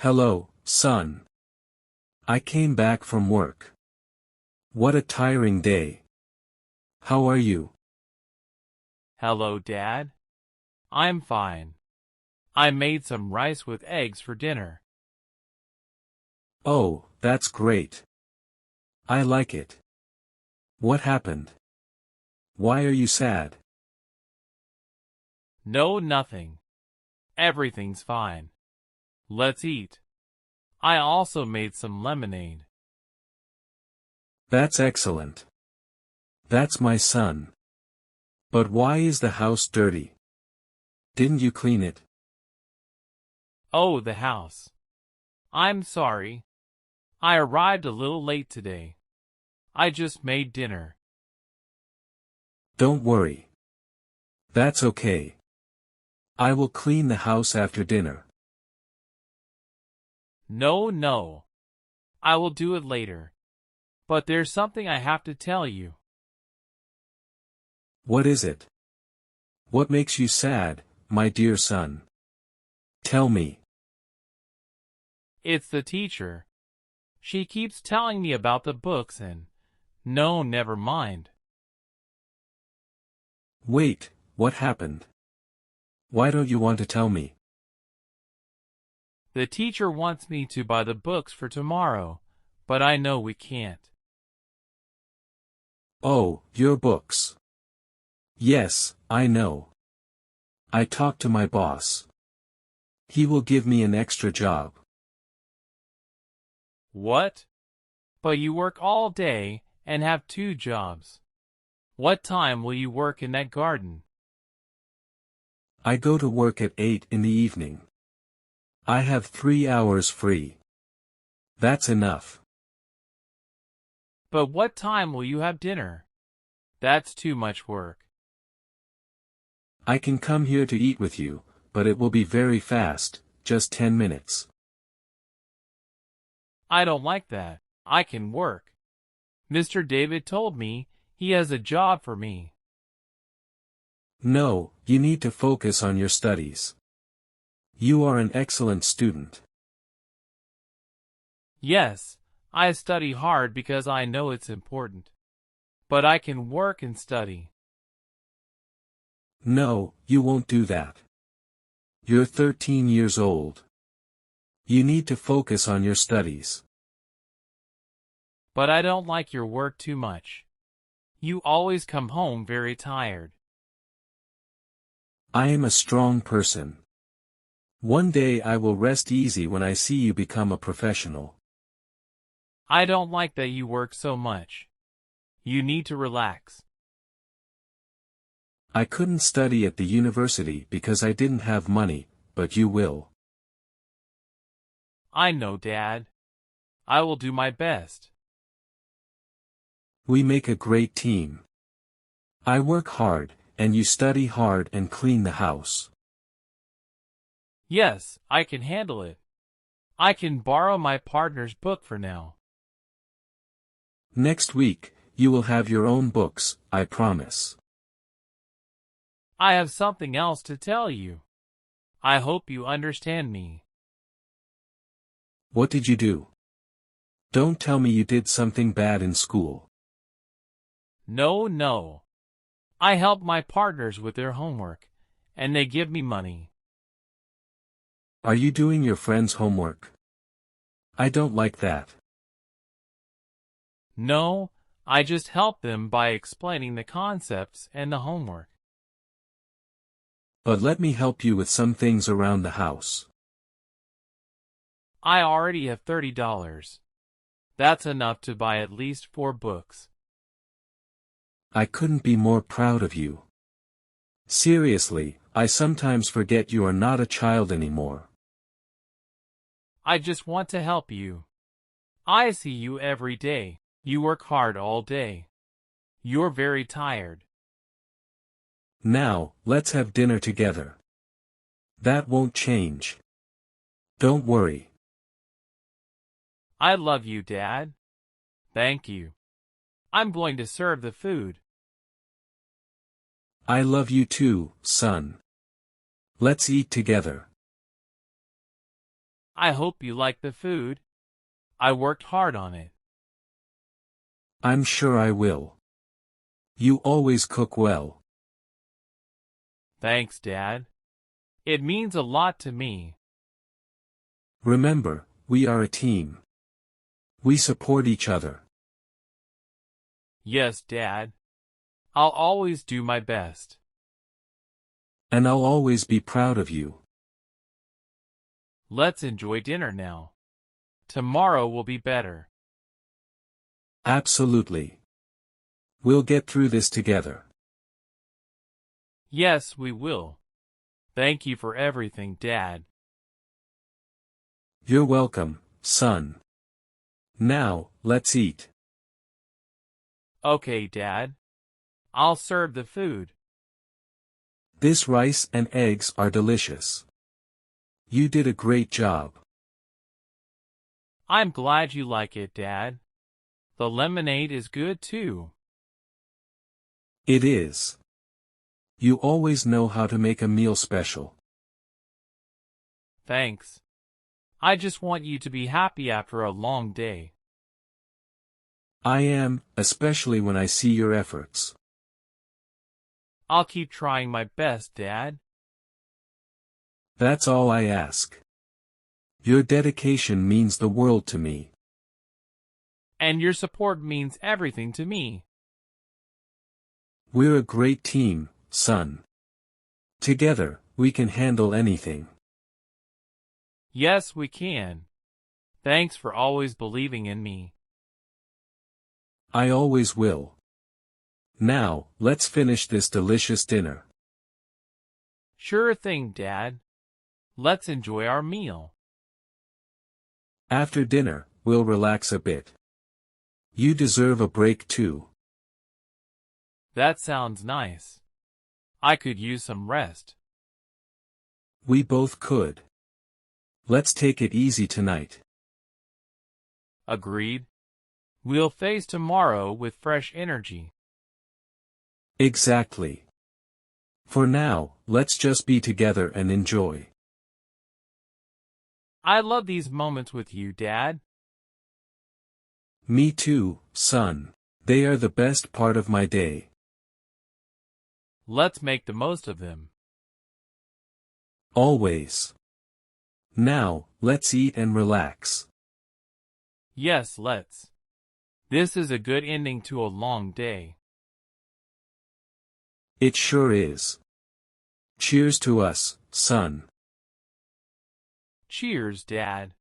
Hello, son. I came back from work. What a tiring day. How are you? Hello, Dad. I'm fine. I made some rice with eggs for dinner. Oh, that's great. I like it. What happened? Why are you sad? No, nothing. Everything's fine. Let's eat. I also made some lemonade. That's excellent. That's my son. But why is the house dirty? Didn't you clean it? Oh, the house. I'm sorry. I arrived a little late today. I just made dinner. Don't worry. That's okay. I will clean the house after dinner. No, no. I will do it later. But there's something I have to tell you. What is it? What makes you sad, my dear son? Tell me. It's the teacher. She keeps telling me about the books and... No, never mind. Wait, what happened? Why don't you want to tell me? The teacher wants me to buy the books for tomorrow, but I know we can't. Oh, your books. Yes, I know. I talked to my boss. He will give me an extra job. What? But you work all day and have 2 jobs. What time will you work in that garden? I go to work at 8 in the evening. I have 3 hours free. That's enough. But what time will you have dinner? That's too much work. I can come here to eat with you, but it will be very fast, just 10 minutes. I don't like that. I can work. Mr. David told me he has a job for me. No, you need to focus on your studies. You are an excellent student. Yes, I study hard because I know it's important. But I can work and study. No, you won't do that. You're 13 years old. You need to focus on your studies. But I don't like your work too much. You always come home very tired. I am a strong person. One day I will rest easy when I see you become a professional. I don't like that you work so much. You need to relax. I couldn't study at the university because I didn't have money, but you will. I know, Dad. I will do my best. We make a great team. I work hard, and you study hard and clean the house. Yes, I can handle it. I can borrow my partner's book for now. Next week, you will have your own books, I promise. I have something else to tell you. I hope you understand me. What did you do? Don't tell me you did something bad in school. No, no. I help my partners with their homework, and they give me money. Are you doing your friend's homework? I don't like that. No, I just help them by explaining the concepts and the homework. But let me help you with some things around the house. I already have $30. That's enough to buy at least 4 books. I couldn't be more proud of you. Seriously, I sometimes forget you are not a child anymore. I just want to help you. I see you every day. You work hard all day. You're very tired. Now, let's have dinner together. That won't change. Don't worry. I love you, Dad. Thank you. I'm going to serve the food. I love you too, son. Let's eat together. I hope you like the food. I worked hard on it. I'm sure I will. You always cook well. Thanks, Dad. It means a lot to me. Remember, we are a team. We support each other. Yes, Dad. I'll always do my best. And I'll always be proud of you. Let's enjoy dinner now. Tomorrow will be better. Absolutely. We'll get through this together. Yes, we will. Thank you for everything, Dad. You're welcome, son. Now, let's eat. Okay, Dad. I'll serve the food. This rice and eggs are delicious. You did a great job. I'm glad you like it, Dad. The lemonade is good too. It is. You always know how to make a meal special. Thanks. I just want you to be happy after a long day. I am, especially when I see your efforts. I'll keep trying my best, Dad. That's all I ask. Your dedication means the world to me. And your support means everything to me. We're a great team, son. Together, we can handle anything. Yes, we can. Thanks for always believing in me. I always will. Now, let's finish this delicious dinner. Sure thing, Dad. Let's enjoy our meal. After dinner, we'll relax a bit. You deserve a break too. That sounds nice. I could use some rest. We both could. Let's take it easy tonight. Agreed. We'll face tomorrow with fresh energy. Exactly. For now, let's just be together and enjoy. I love these moments with you, Dad. Me too, son. They are the best part of my day. Let's make the most of them. Always. Now, let's eat and relax. Yes, let's. This is a good ending to a long day. It sure is. Cheers to us, son. Cheers, Dad.